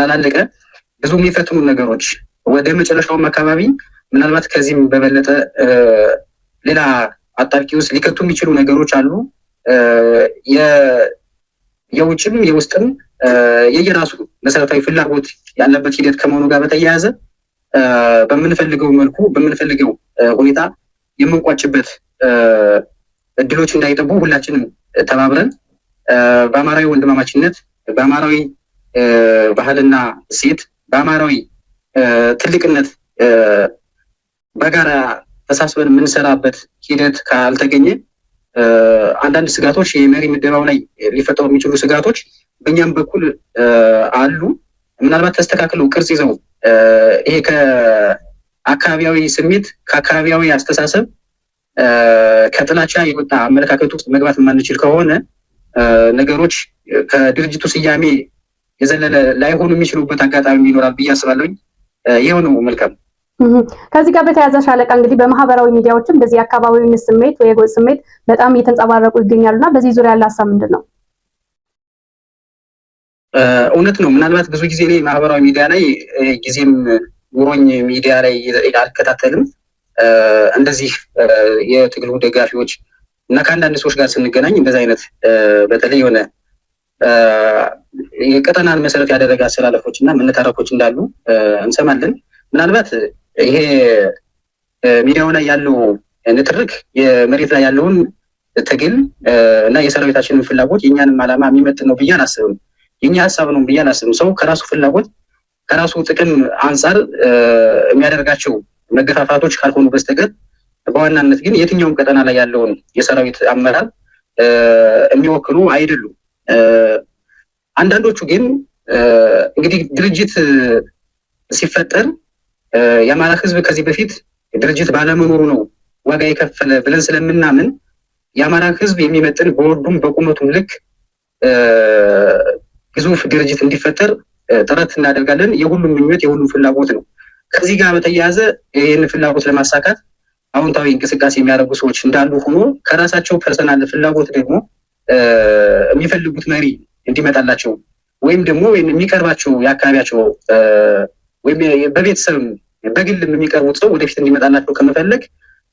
ስላላለቀ ብዙ የሚፈትኑ ነገሮች ወደ መጨረሻውም አካባቢ ምናልባት ከዚህም በበለጠ ሌላ አጣብቂኝ ውስጥ ሊከቱ የሚችሉ ነገሮች አሉ። የውጭም የውስጥም የየራሱ መሰረታዊ ፍላጎት ያለበት ሂደት ከመሆኑ ጋር በተያያዘ በምንፈልገው መልኩ በምንፈልገው ሁኔታ የምንቋጭበት እድሎች እንዳይጠቡ ሁላችንም ተባብረን በአማራዊ ወንድማማችነት፣ በአማራዊ ባህልና እሴት፣ በአማራዊ ትልቅነት በጋራ ተሳስበን የምንሰራበት ሂደት ካልተገኘ አንዳንድ ስጋቶች የመሪ ምደባው ላይ ሊፈጠሩ የሚችሉ ስጋቶች በእኛም በኩል አሉ። ምናልባት ተስተካክለው ቅርጽ ይዘው ይሄ ከአካባቢያዊ ስሜት ከአካባቢያዊ አስተሳሰብ ከጥላቻ የወጣ አመለካከት ውስጥ መግባት የማንችል ከሆነ ነገሮች ከድርጅቱ ስያሜ የዘለለ ላይሆኑ የሚችሉበት አጋጣሚ ይኖራል ብዬ አስባለሁኝ። ይሄው ነው። መልካም። ከዚህ ጋር በተያያዘ ሻለቃ እንግዲህ በማህበራዊ ሚዲያዎችም በዚህ አካባቢውን ስሜት ወይ የጎጥ ስሜት በጣም እየተንጸባረቁ ይገኛሉና በዚህ ዙሪያ ያለ ሀሳብ ምንድን ነው? እውነት ነው። ምናልባት ብዙ ጊዜ እኔ ማህበራዊ ሚዲያ ላይ ጊዜም ኑሮኝ ሚዲያ ላይ አልከታተልም። እንደዚህ የትግሉ ደጋፊዎች እና ከአንዳንድ ሰዎች ጋር ስንገናኝ እንደዚህ አይነት በተለይ የሆነ የቀጠናን መሰረት ያደረገ አሰላለፎች እና መነታረኮች እንዳሉ እንሰማለን። ምናልባት ይሄ ሚዲያው ላይ ያለው ንትርክ የመሬት ላይ ያለውን ትግል እና የሰራዊታችንን ፍላጎት የእኛንም ዓላማ የሚመጥን ነው ብዬ አላስብም። የኛ ሀሳብ ነው ብዬ አላስብም። ሰው ከራሱ ፍላጎት ከራሱ ጥቅም አንጻር የሚያደርጋቸው መገፋፋቶች ካልሆኑ በስተቀር በዋናነት ግን የትኛውም ቀጠና ላይ ያለውን የሰራዊት አመራር የሚወክሉ አይደሉም። አንዳንዶቹ ግን እንግዲህ ድርጅት ሲፈጠር የአማራ ሕዝብ ከዚህ በፊት ድርጅት ባለመኖሩ ነው ዋጋ የከፈለ ብለን ስለምናምን የአማራ ሕዝብ የሚመጥን በወርዱም በቁመቱም ልክ ግዙፍ ድርጅት እንዲፈጠር ጥረት እናደርጋለን። የሁሉም ምኞት የሁሉም ፍላጎት ነው። ከዚህ ጋር በተያያዘ ይህን ፍላጎት ለማሳካት አዎንታዊ እንቅስቃሴ የሚያደርጉ ሰዎች እንዳሉ ሆኖ ከራሳቸው ፐርሰናል ፍላጎት ደግሞ የሚፈልጉት መሪ እንዲመጣላቸው ወይም ደግሞ የሚቀርባቸው የአካባቢያቸው ወይም በቤተሰብ በግልም የሚቀርቡት ሰው ወደፊት እንዲመጣላቸው ከመፈለግ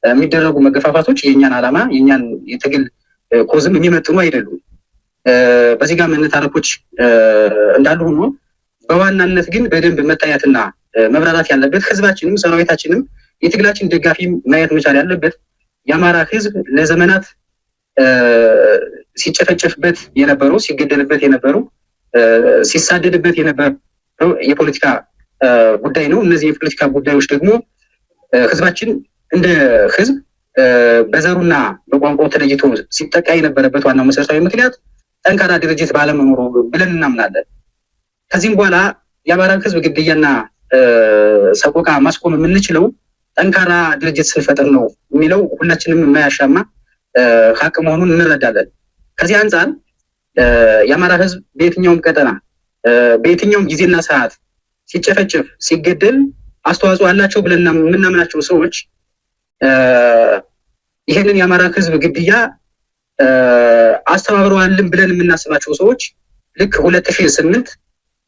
የሚደረጉ መገፋፋቶች የእኛን ዓላማ የእኛን የትግል ኮዝም የሚመጥኑ አይደሉም። በዚህ ጋር መነታረኮች እንዳሉ ሆኖ በዋናነት ግን በደንብ መታየትና መብራራት ያለበት ህዝባችንም ሰራዊታችንም የትግላችን ደጋፊ ማየት መቻል ያለበት የአማራ ህዝብ ለዘመናት ሲጨፈጨፍበት የነበረው ሲገደልበት የነበረው ሲሳደድበት የነበረው የፖለቲካ ጉዳይ ነው። እነዚህ የፖለቲካ ጉዳዮች ደግሞ ህዝባችን እንደ ህዝብ በዘሩና በቋንቋው ተለይቶ ሲጠቃ የነበረበት ዋናው መሰረታዊ ምክንያት ጠንካራ ድርጅት ባለመኖሩ ብለን እናምናለን። ከዚህም በኋላ የአማራን ህዝብ ግድያና ሰቆቃ ማስቆም የምንችለው ጠንካራ ድርጅት ስንፈጥር ነው የሚለው ሁላችንም የማያሻማ ሀቅ መሆኑን እንረዳለን። ከዚህ አንጻር የአማራ ህዝብ በየትኛውም ቀጠና በየትኛውም ጊዜና ሰዓት ሲጨፈጨፍ ሲገደል አስተዋጽኦ አላቸው ብለን የምናምናቸው ሰዎች ይህንን የአማራ ህዝብ ግድያ አስተባብረዋልን ብለን የምናስባቸው ሰዎች ልክ 2008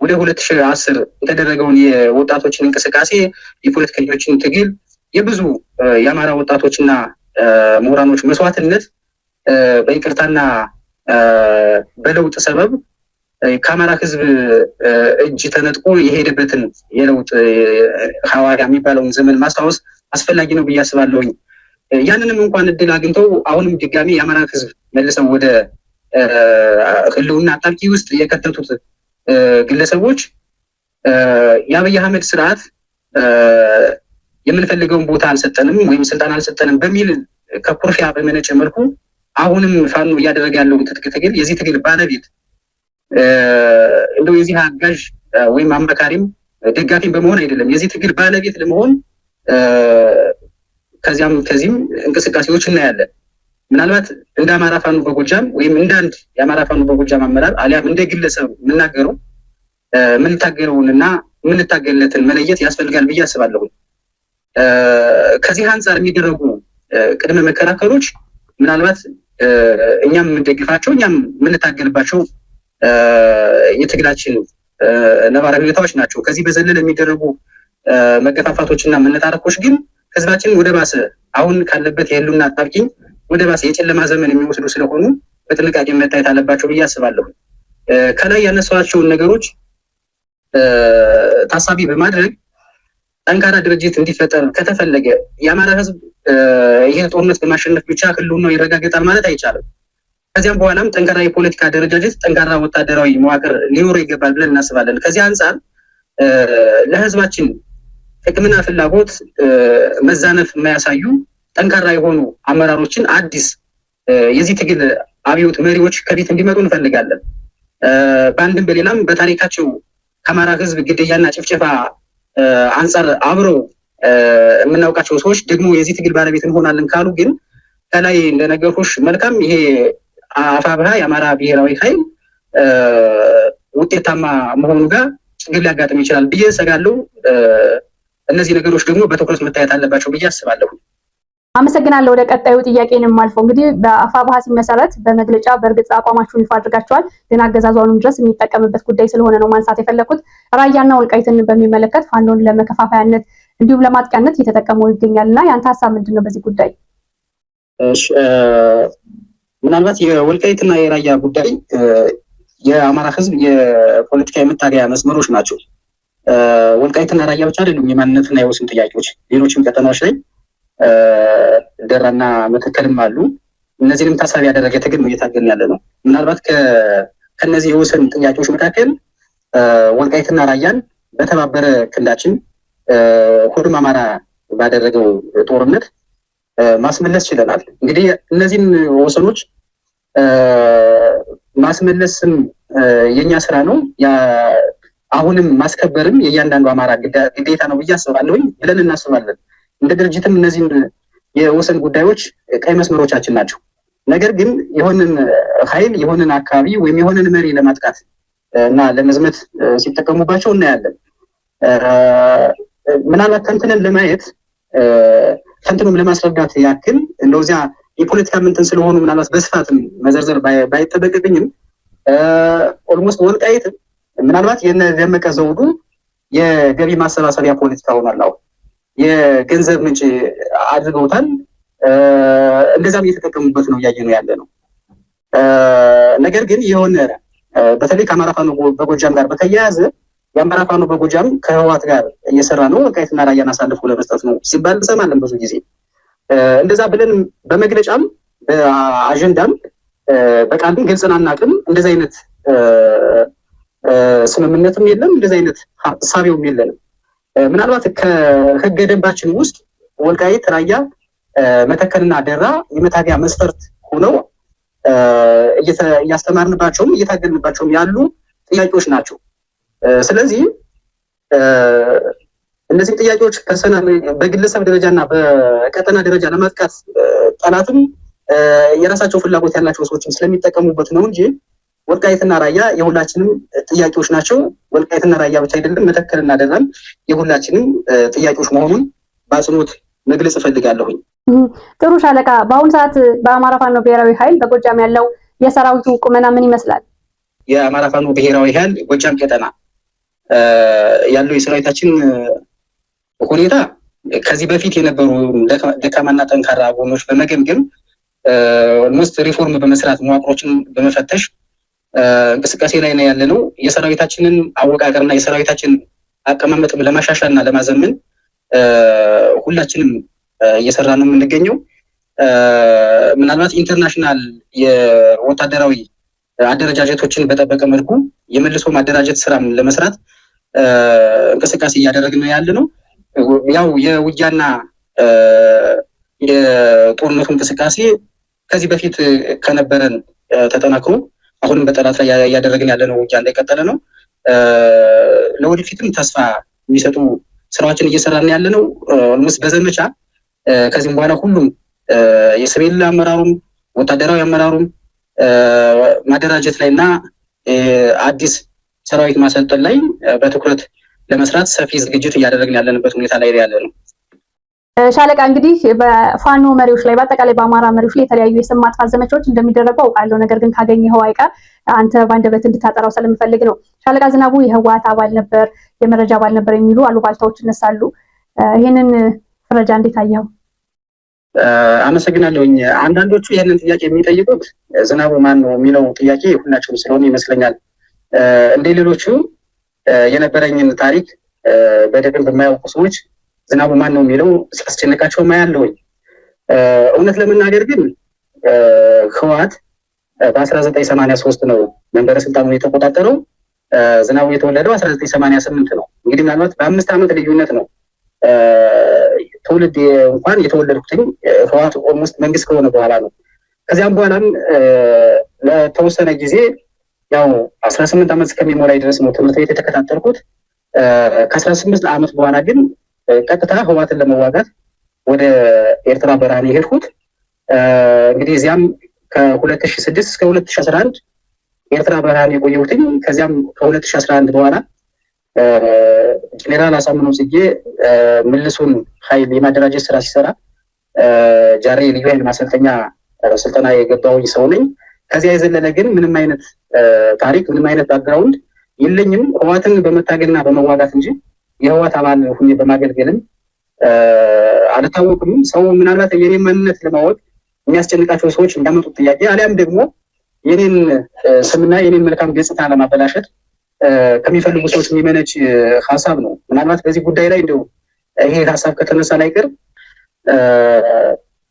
ወደ 2010 የተደረገውን የወጣቶችን እንቅስቃሴ የፖለቲከኞችን ትግል የብዙ የአማራ ወጣቶችና ምሁራኖች መስዋዕትነት በይቅርታና በለውጥ ሰበብ ከአማራ ህዝብ እጅ ተነጥቆ የሄደበትን የለውጥ ሐዋርያ የሚባለውን ዘመን ማስታወስ አስፈላጊ ነው ብዬ አስባለሁኝ። ያንንም እንኳን እድል አግኝተው አሁንም ድጋሚ የአማራ ህዝብ መልሰው ወደ ህልውና አጣብቂኝ ውስጥ የከተቱት ግለሰቦች የአብይ አህመድ ስርዓት የምንፈልገውን ቦታ አልሰጠንም ወይም ስልጣን አልሰጠንም በሚል ከኩርፊያ በመነጨ መልኩ አሁንም ፋኖ እያደረገ ያለውን ትጥቅ ትግል የዚህ ትግል ባለቤት እንደው የዚህ አጋዥ ወይም አመካሪም ደጋፊም በመሆን አይደለም፣ የዚህ ትግል ባለቤት ለመሆን ከዚህም እንቅስቃሴዎች እናያለን። ምናልባት እንደ አማራ ፋኖ በጎጃም ወይም እንደ አንድ የአማራ ፋኖ በጎጃም አመራር አሊያም እንደ ግለሰብ የምናገረው የምንታገለውንና የምንታገልለትን መለየት ያስፈልጋል ብዬ አስባለሁ። ከዚህ አንጻር የሚደረጉ ቅድመ መከራከሮች ምናልባት እኛም የምንደግፋቸው እኛም የምንታገልባቸው የትግላችን ነባራዊ ሁኔታዎች ናቸው። ከዚህ በዘለለ የሚደረጉ መገፋፋቶችና መነታረኮች ግን ህዝባችን ወደ ባሰ አሁን ካለበት የህልውና አጣብቂኝ ወደ ባሰ የጨለማ ዘመን የሚወስዱ ስለሆኑ በጥንቃቄ መታየት አለባቸው ብዬ አስባለሁ። ከላይ ያነሷቸውን ነገሮች ታሳቢ በማድረግ ጠንካራ ድርጅት እንዲፈጠር ከተፈለገ የአማራ ህዝብ ይሄ ጦርነት በማሸነፍ ብቻ ህልውናው ይረጋገጣል ማለት አይቻልም። ከዚያም በኋላም ጠንካራ የፖለቲካ አደረጃጀት፣ ጠንካራ ወታደራዊ መዋቅር ሊኖረው ይገባል ብለን እናስባለን። ከዚህ አንጻር ለህዝባችን ጥቅምና ፍላጎት መዛነፍ የማያሳዩ ጠንካራ የሆኑ አመራሮችን አዲስ የዚህ ትግል አብዮት መሪዎች ከፊት እንዲመጡ እንፈልጋለን። በአንድም በሌላም በታሪካቸው ከአማራ ህዝብ ግድያና ጭፍጨፋ አንጻር አብረው የምናውቃቸው ሰዎች ደግሞ የዚህ ትግል ባለቤት እንሆናለን ካሉ ግን ከላይ እንደነገርኩሽ መልካም ይሄ አፋብኃ የአማራ ብሔራዊ ኃይል ውጤታማ መሆኑ ጋር ችግር ሊያጋጥም ይችላል ብዬ እሰጋለሁ። እነዚህ ነገሮች ደግሞ በትኩረት መታየት አለባቸው ብዬ አስባለሁ። አመሰግናለሁ። ወደ ቀጣዩ ጥያቄንም አልፈው እንግዲህ በአፋብኃ ሲመሰረት በመግለጫ በእርግጥ አቋማችሁን ይፋ አድርጋችኋል። ግን አገዛዟንም ድረስ የሚጠቀምበት ጉዳይ ስለሆነ ነው ማንሳት የፈለኩት። ራያና ወልቃይትን በሚመለከት ፋኖን ለመከፋፈያነት እንዲሁም ለማጥቂያነት እየተጠቀሙ ይገኛልና ያንተ ሀሳብ ምንድን ነው በዚህ ጉዳይ? ምናልባት የወልቃይትና የራያ ጉዳይ የአማራ ህዝብ የፖለቲካ የመታገያ መስመሮች ናቸው። ወልቃይትና ራያ ብቻ አይደሉም የማንነትና የወሰን ጥያቄዎች፣ ሌሎችም ቀጠናዎች ላይ ደራና መተከልም አሉ። እነዚህንም ታሳቢ ያደረገ ትግል ነው እየታገልን ያለ ነው። ምናልባት ከነዚህ የወሰን ጥያቄዎች መካከል ወልቃይትና ራያን በተባበረ ክንዳችን ሁሉም አማራ ባደረገው ጦርነት ማስመለስ ችለናል። እንግዲህ እነዚህን ወሰኖች ማስመለስም የኛ ስራ ነው። አሁንም ማስከበርም የእያንዳንዱ አማራ ግዴታ ነው ብዬ አስባለሁኝ ብለን እናስባለን። እንደ ድርጅትም እነዚህን የወሰን ጉዳዮች ቀይ መስመሮቻችን ናቸው። ነገር ግን የሆነን ኃይል የሆነን አካባቢ ወይም የሆነን መሪ ለማጥቃት እና ለመዝመት ሲጠቀሙባቸው እናያለን። ምናልባት ተንትነን ለማየት ተንትኖም ለማስረዳት ያክል እንደዚያ የፖለቲካ ምንትን ስለሆኑ ምናልባት በስፋትም መዘርዘር ባይጠበቅብኝም ኦልሞስት ወልቃይት ምናልባት የነ ደመቀ ዘውዱ የገቢ ማሰባሰቢያ ፖለቲካ ሆኗል። አሁን የገንዘብ ምንጭ አድርገውታል። እንደዛም እየተጠቀሙበት ነው እያየነው ያለ ነው። ነገር ግን የሆነ በተለይ ከአማራ ፋኖ በጎጃም ጋር በተያያዘ የአማራ ፋኖ በጎጃም ከህወሓት ጋር እየሰራ ነው ወልቃይትና ራያን አሳልፎ ለመስጠት ነው ሲባል እንሰማለን ብዙ ጊዜ። እንደዛ ብለን በመግለጫም በአጀንዳም በቃልም ገልጸን አናውቅም። እንደዚህ አይነት ስምምነትም የለም፣ እንደዚህ አይነት ሀሳቤውም የለንም። ምናልባት ከህገ ደንባችን ውስጥ ወልቃይት፣ ራያ፣ መተከልና ደራ የመታገያ መስፈርት ሆነው እያስተማርንባቸውም እየታገልንባቸውም ያሉ ጥያቄዎች ናቸው። ስለዚህ እነዚህ ጥያቄዎች በግለሰብ ደረጃና በቀጠና ደረጃ ለማጥቃት ጠላትም የራሳቸው ፍላጎት ያላቸው ሰዎችም ስለሚጠቀሙበት ነው እንጂ ወልቃይትና ራያ የሁላችንም ጥያቄዎች ናቸው። ወልቃይትና ራያ ብቻ አይደለም፣ መተከልና ደራም የሁላችንም ጥያቄዎች መሆኑን በአጽንኦት መግለጽ እፈልጋለሁኝ። ጥሩ ሻለቃ፣ በአሁኑ ሰዓት በአማራ ፋኖ ብሔራዊ ኃይል በጎጃም ያለው የሰራዊቱ ቁመና ምን ይመስላል? የአማራ ፋኖ ብሔራዊ ኃይል ጎጃም ቀጠና ያለው የሰራዊታችን ሁኔታ ከዚህ በፊት የነበሩ ደካማና ጠንካራ ጎኖች በመገምገም ሞስት ሪፎርም በመስራት መዋቅሮችን በመፈተሽ እንቅስቃሴ ላይ ነው ያለ ነው። የሰራዊታችንን አወቃቀርና የሰራዊታችን አቀማመጥ ለማሻሻልና ለማዘመን ሁላችንም እየሰራ ነው የምንገኘው። ምናልባት ኢንተርናሽናል የወታደራዊ አደረጃጀቶችን በጠበቀ መልኩ የመልሶ ማደራጀት ስራም ለመስራት እንቅስቃሴ እያደረግን ነው ያለ ነው። ያው የውጊያና የጦርነቱ እንቅስቃሴ ከዚህ በፊት ከነበረን ተጠናክሮ አሁንም በጠላት ላይ እያደረግን ያለ ነው ውጊያ እንደቀጠለ ነው። ለወደፊትም ተስፋ የሚሰጡ ስራዎችን እየሰራን ያለ ነው። ኦልሞስት በዘመቻ ከዚህም በኋላ ሁሉም የሲቪል አመራሩም ወታደራዊ አመራሩም ማደራጀት ላይ እና አዲስ ሰራዊት ማሰልጠን ላይ በትኩረት ለመስራት ሰፊ ዝግጅት እያደረግን ያለንበት ሁኔታ ላይ ያለ ነው። ሻለቃ እንግዲህ በፋኖ መሪዎች ላይ በአጠቃላይ በአማራ መሪዎች ላይ የተለያዩ የስም ማጥፋት ዘመቻዎች እንደሚደረጉ አውቃለሁ። ነገር ግን ካገኘኸው አይቀር አንተ በአንደበት እንድታጠራው ስለምፈልግ ነው። ሻለቃ ዝናቡ የህወሓት አባል ነበር፣ የመረጃ አባል ነበር የሚሉ አሉባልታዎች ይነሳሉ። ይህንን ፍረጃ እንዴት አየኸው? አመሰግናለሁኝ። አንዳንዶቹ ይህንን ጥያቄ የሚጠይቁት ዝናቡ ማን ነው የሚለው ጥያቄ ሁላቸውም ስለሆነ ይመስለኛል። እንደ ሌሎቹ የነበረኝን ታሪክ በደንብ የማያውቁ ሰዎች ዝናቡ ማን ነው የሚለው ሲያስጨንቃቸው ማያለሁኝ። እውነት ለመናገር ግን ህወሓት በ1983 ነው መንበረ ስልጣኑን የተቆጣጠረው። ዝናቡ የተወለደው 1988 ነው። እንግዲህ ምናልባት በ5 ዓመት ልዩነት ነው ትውልድ እንኳን የተወለድኩትኝ ህወሓት ኦልሞስት መንግስት ከሆነ በኋላ ነው። ከዚያም በኋላም ለተወሰነ ጊዜ ያው 18 ዓመት እስከሚሞላኝ ድረስ ነው ትምህርት ቤት የተከታተልኩት። ከ18 ዓመት በኋላ ግን ቀጥታ ህወሓትን ለመዋጋት ወደ ኤርትራ በረሃ ነው የሄድኩት። እንግዲህ እዚያም ከ2006 እስከ 2011 ኤርትራ በረሃ ነው የቆየሁትኝ። ከዚያም ከ2011 በኋላ ጄኔራል አሳምነው ጽጌ ምልሱን ኃይል የማደራጀት ስራ ሲሰራ ጃሬ ልዩ ኃይል ማሰልጠኛ ስልጠና የገባሁኝ ሰው ነኝ። ከዚያ የዘለለ ግን ምንም አይነት ታሪክ ምንም አይነት ባክግራውንድ የለኝም። ህወሓትን በመታገልና በመዋጋት እንጂ የህወሓት አባል ሁኜ በማገልገልም አልታወቅም። ሰው ምናልባት የኔን ማንነት ለማወቅ የሚያስጨንቃቸው ሰዎች እንዳመጡት ጥያቄ አሊያም ደግሞ የኔን ስምና የኔን መልካም ገጽታ ለማበላሸት ከሚፈልጉ ሰዎች የሚመነጭ ሀሳብ ነው። ምናልባት በዚህ ጉዳይ ላይ እንደው ይሄ ሀሳብ ከተነሳ ላይቀር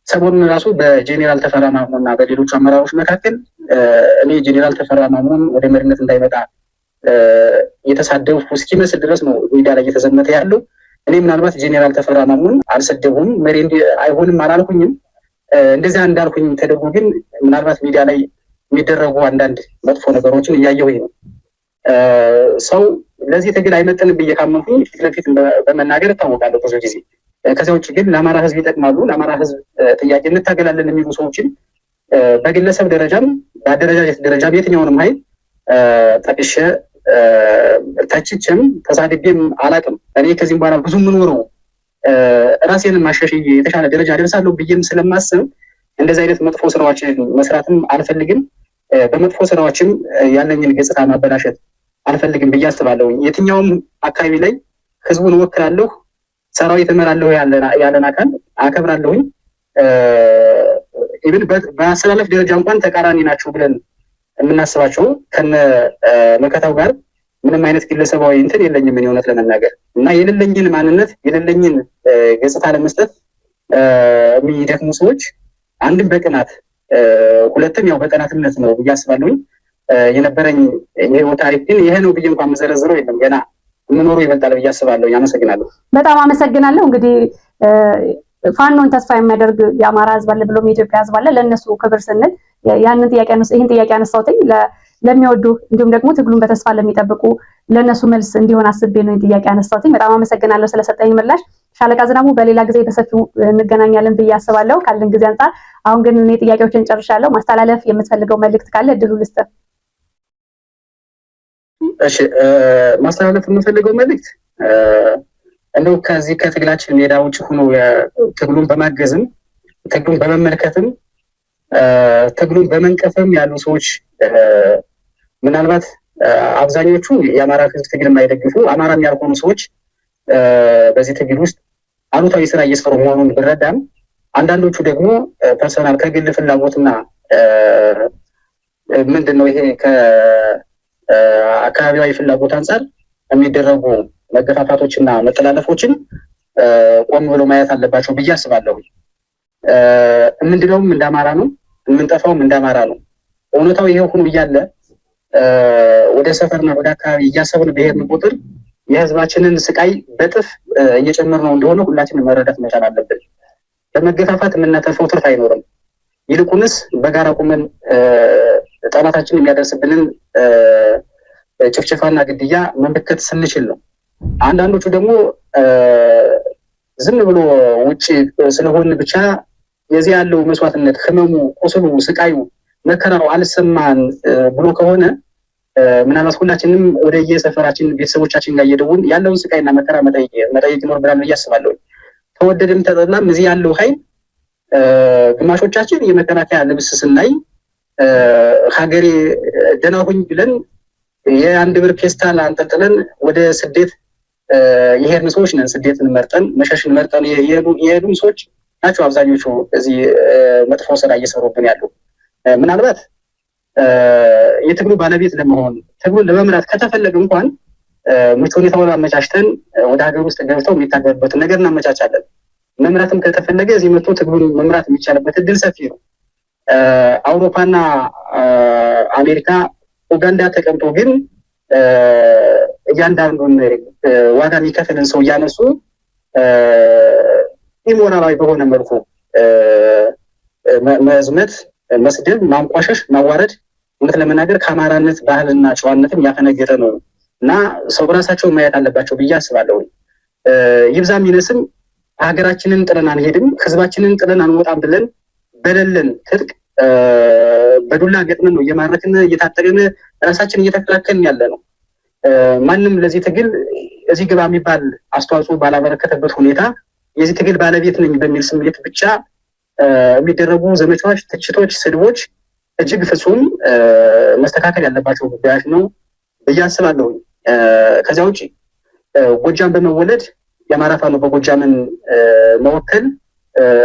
ሰሞኑን ራሱ በጄኔራል ተፈራ ማሞና በሌሎች አመራሮች መካከል እኔ ጄኔራል ተፈራ ማሞን ወደ መሪነት እንዳይመጣ የተሳደብኩ እስኪመስል ድረስ ነው ሚዲያ ላይ እየተዘመተ ያለው። እኔ ምናልባት ጄኔራል ተፈራ ማሞን አልሰደቡም፣ መሪ አይሆንም አላልኩኝም። እንደዚያ እንዳልኩኝ ተደርጎ ግን ምናልባት ሚዲያ ላይ የሚደረጉ አንዳንድ መጥፎ ነገሮችን እያየሁኝ ነው። ሰው ለዚህ ትግል አይመጥንም ብዬ ካመንኩኝ ፊት ለፊት በመናገር እታወቃለሁ ብዙ ጊዜ። ከዚያ ውጭ ግን ለአማራ ህዝብ ይጠቅማሉ፣ ለአማራ ህዝብ ጥያቄ እንታገላለን የሚሉ ሰዎችን በግለሰብ ደረጃም በአደረጃጀት ደረጃም የትኛውንም ኃይል ጠቅሼ ተችቼም ተሳድቤም አላቅም። እኔ ከዚህም በኋላ ብዙ የምኖረው ራሴንም ማሻሽዬ የተሻለ ደረጃ ደርሳለሁ ብዬም ስለማስብ እንደዚህ አይነት መጥፎ ስራዎችን መስራትም አልፈልግም። በመጥፎ ስራዎችም ያለኝን ገጽታ ማበላሸት አልፈልግም ብዬ አስባለሁ። የትኛውም አካባቢ ላይ ህዝቡን እወክላለሁ፣ ሰራዊት እመራለሁ ያለን አካል አከብራለሁኝ። ኢቭን በአሰላለፍ ደረጃ እንኳን ተቃራኒ ናቸው ብለን የምናስባቸው ከነ መከታው ጋር ምንም አይነት ግለሰባዊ እንትን የለኝም እኔ እውነት ለመናገር እና የሌለኝን ማንነት የሌለኝን ገጽታ ለመስጠት የሚደክሙ ሰዎች አንድም በቅናት ሁለትም ያው በቀናትነት ነው ብዬ አስባለሁኝ። የነበረኝ የህይወት ታሪክ ግን ይሄ ነው ብዬ እንኳን መዘረዝረው የለም። ገና የምኖረው ይበልጣል ብዬ አስባለሁ። አመሰግናለሁ። በጣም አመሰግናለሁ። እንግዲህ ፋኖን ተስፋ የሚያደርግ የአማራ ህዝብ አለ ብሎም የኢትዮጵያ ህዝብ አለ። ለእነሱ ክብር ስንል ይህን ጥያቄ አነሳሁትኝ ለሚወዱ እንዲሁም ደግሞ ትግሉን በተስፋ ለሚጠብቁ ለእነሱ መልስ እንዲሆን አስቤ ነው ጥያቄ አነሳሁትኝ። በጣም አመሰግናለሁ ስለሰጠኝ ምላሽ። ሻለቃ ዝናቡ በሌላ ጊዜ በሰፊው እንገናኛለን ብዬ አስባለሁ ካለን ጊዜ አንጻር። አሁን ግን እኔ ጥያቄዎችን ጨርሻለሁ። ማስተላለፍ የምትፈልገው መልእክት ካለ እድሉ ልስጥ። እሺ፣ ማስተላለፍ የምፈልገው መልእክት እንደው ከዚህ ከትግላችን ሜዳ ውጭ ሆኖ ትግሉን በማገዝም ትግሉን በመመልከትም ትግሉን በመንቀፍም ያሉ ሰዎች ምናልባት አብዛኞቹ የአማራ ህዝብ ትግል የማይደግፉ አማራም ያልሆኑ ሰዎች በዚህ ትግል ውስጥ አሉታዊ ስራ እየሰሩ መሆኑን ብረዳም አንዳንዶቹ ደግሞ ፐርሰናል ከግል ፍላጎትና ምንድነው ይሄ ከአካባቢያዊ ፍላጎት አንጻር የሚደረጉ መገፋፋቶችና መጠላለፎችን ቆም ብሎ ማየት አለባቸው ብዬ አስባለሁ። ምንድነውም እንደ አማራ ነው፣ የምንጠፋውም እንደ አማራ ነው። እውነታው ይሄ ሁሉ እያለ ወደ ሰፈርና ወደ አካባቢ እያሰብን በሄድን ቁጥር የህዝባችንን ስቃይ በጥፍ እየጨመር ነው እንደሆነ ሁላችንም መረዳት መቻል አለብን። በመገፋፋት የምናተርፈው ትርፍ አይኖርም። ይልቁንስ በጋራ ቁመን ጠላታችን የሚያደርስብንን ጭፍጨፋና ግድያ መመከት ስንችል ነው። አንዳንዶቹ ደግሞ ዝም ብሎ ውጭ ስለሆን ብቻ የዚህ ያለው መስዋዕትነት፣ ህመሙ፣ ቁስሉ፣ ስቃዩ፣ መከራው አልሰማን ብሎ ከሆነ ምናልባት ሁላችንም ወደ የሰፈራችን ቤተሰቦቻችን ጋር እየደወልን ያለውን ስቃይና መከራ መጠየቅ ይኖርብናል ብዬ አስባለሁ። ተወደደም ተጠላም እዚህ ያለው ኃይል ግማሾቻችን የመከላከያ ልብስ ስናይ ሀገሬ ደህና ሁኝ ብለን የአንድ ብር ፔስታል አንጠልጥለን ወደ ስደት የሄድን ሰዎች ነን። ስደትን መርጠን መሸሽን መርጠን የሄዱም ሰዎች ናቸው አብዛኞቹ እዚህ መጥፎ ስራ እየሰሩብን ያሉ። ምናልባት የትግሉ ባለቤት ለመሆን ትግሉን ለመምራት ከተፈለገ እንኳን ምቹ ሁኔታውን አመቻችተን ወደ ሀገር ውስጥ ገብተው የሚታገሉበትን ነገር እናመቻቻለን። መምራትም ከተፈለገ እዚህ መጥቶ ትግሉን መምራት የሚቻልበት እድል ሰፊ ነው። አውሮፓና አሜሪካ ኡጋንዳ ተቀምጦ ግን እያንዳንዱን ዋጋ የሚከፍልን ሰው እያነሱ ኢሞራላዊ በሆነ መልኩ መዝመት፣ መስደብ፣ ማንቋሸሽ፣ ማዋረድ እውነት ለመናገር ከአማራነት ባህልና ጨዋነትም ያፈነገጠ ነው እና ሰው በራሳቸው ማየት አለባቸው ብዬ አስባለሁ። ይብዛም ይነስም ሀገራችንን ጥለን አንሄድም፣ ህዝባችንን ጥለን አንወጣም ብለን በሌለን ትጥቅ በዱላ ገጥመን ነው እየማረክን እየታጠቅን ራሳችንን እየተከላከልን ያለ ነው። ማንም ለዚህ ትግል እዚህ ግባ የሚባል አስተዋጽኦ ባላበረከተበት ሁኔታ የዚህ ትግል ባለቤት ነኝ በሚል ስሜት ብቻ የሚደረጉ ዘመቻዎች፣ ትችቶች፣ ስድቦች እጅግ ፍጹም መስተካከል ያለባቸው ጉዳዮች ነው ብዬ አስባለሁ። ከዚያ ውጭ ጎጃም በመወለድ የአማራ ፋኖ በጎጃምን መወከል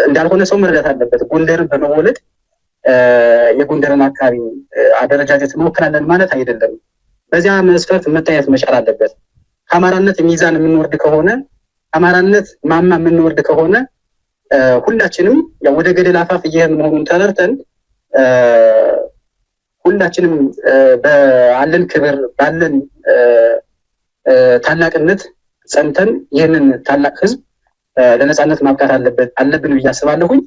እንዳልሆነ ሰው መረዳት አለበት። ጎንደርን በመወለድ የጎንደርን አካባቢ አደረጃጀት እንወክላለን ማለት አይደለም። በዚያ መስፈርት መታየት መቻል አለበት። ከአማራነት ሚዛን የምንወርድ ከሆነ አማራነት ማማ የምንወርድ ከሆነ ሁላችንም ወደ ገደል አፋፍ እየሄድን መሆኑን ተረድተን ሁላችንም ባለን ክብር ባለን ታላቅነት ጸንተን ይህንን ታላቅ ህዝብ ለነጻነት ማብቃት አለብን ብዬ አስባለሁኝ።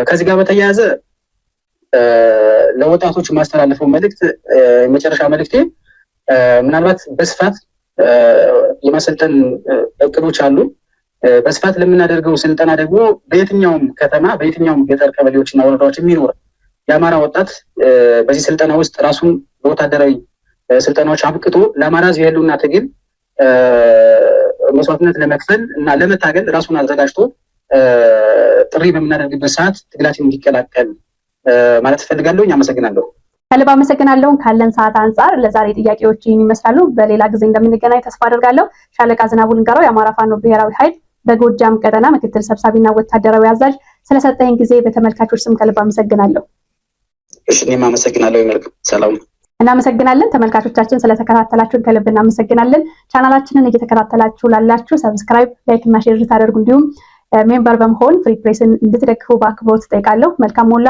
ከዚህ ጋር በተያያዘ ለወጣቶች ማስተላለፈው መልእክት የመጨረሻ መልእክቴ ምናልባት በስፋት የማሰልጠን እቅዶች አሉ። በስፋት ለምናደርገው ስልጠና ደግሞ በየትኛውም ከተማ በየትኛውም ገጠር ቀበሌዎችና ወረዳዎች የሚኖር የአማራ ወጣት በዚህ ስልጠና ውስጥ ራሱን በወታደራዊ ስልጠናዎች አብቅቶ ለአማራ ሕዝብ የህልውና ትግል መስዋዕትነት ለመክፈል እና ለመታገል ራሱን አዘጋጅቶ ጥሪ በምናደርግበት ሰዓት ትግላችን እንዲቀላቀል ማለት እፈልጋለሁ። አመሰግናለሁ። ከልብ አመሰግናለሁ። ካለን ሰዓት አንጻር ለዛሬ ጥያቄዎች ይህን ይመስላሉ። በሌላ ጊዜ እንደምንገናኝ ተስፋ አደርጋለሁ። ሻለቃ ዝናቡ ልንገረው የአማራ ፋኖ ብሔራዊ ኃይል በጎጃም ቀጠና ምክትል ሰብሳቢና ወታደራዊ አዛዥ ስለሰጠኝ ጊዜ በተመልካቾች ስም ከልብ አመሰግናለሁ። እሺ፣ እኔም አመሰግናለሁ። ይመርቅ ሰላም። እናመሰግናለን። ተመልካቾቻችን ስለተከታተላችሁን ከልብ እናመሰግናለን። ቻናላችንን እየተከታተላችሁ ላላችሁ ሰብስክራይብ፣ ላይክ እና ሼር ታደርጉ እንዲሁም ሜምበር በመሆን ፍሪ ፕሬስን እንድትደግፉ በአክብሮት ጠይቃለሁ። መልካም ሞላ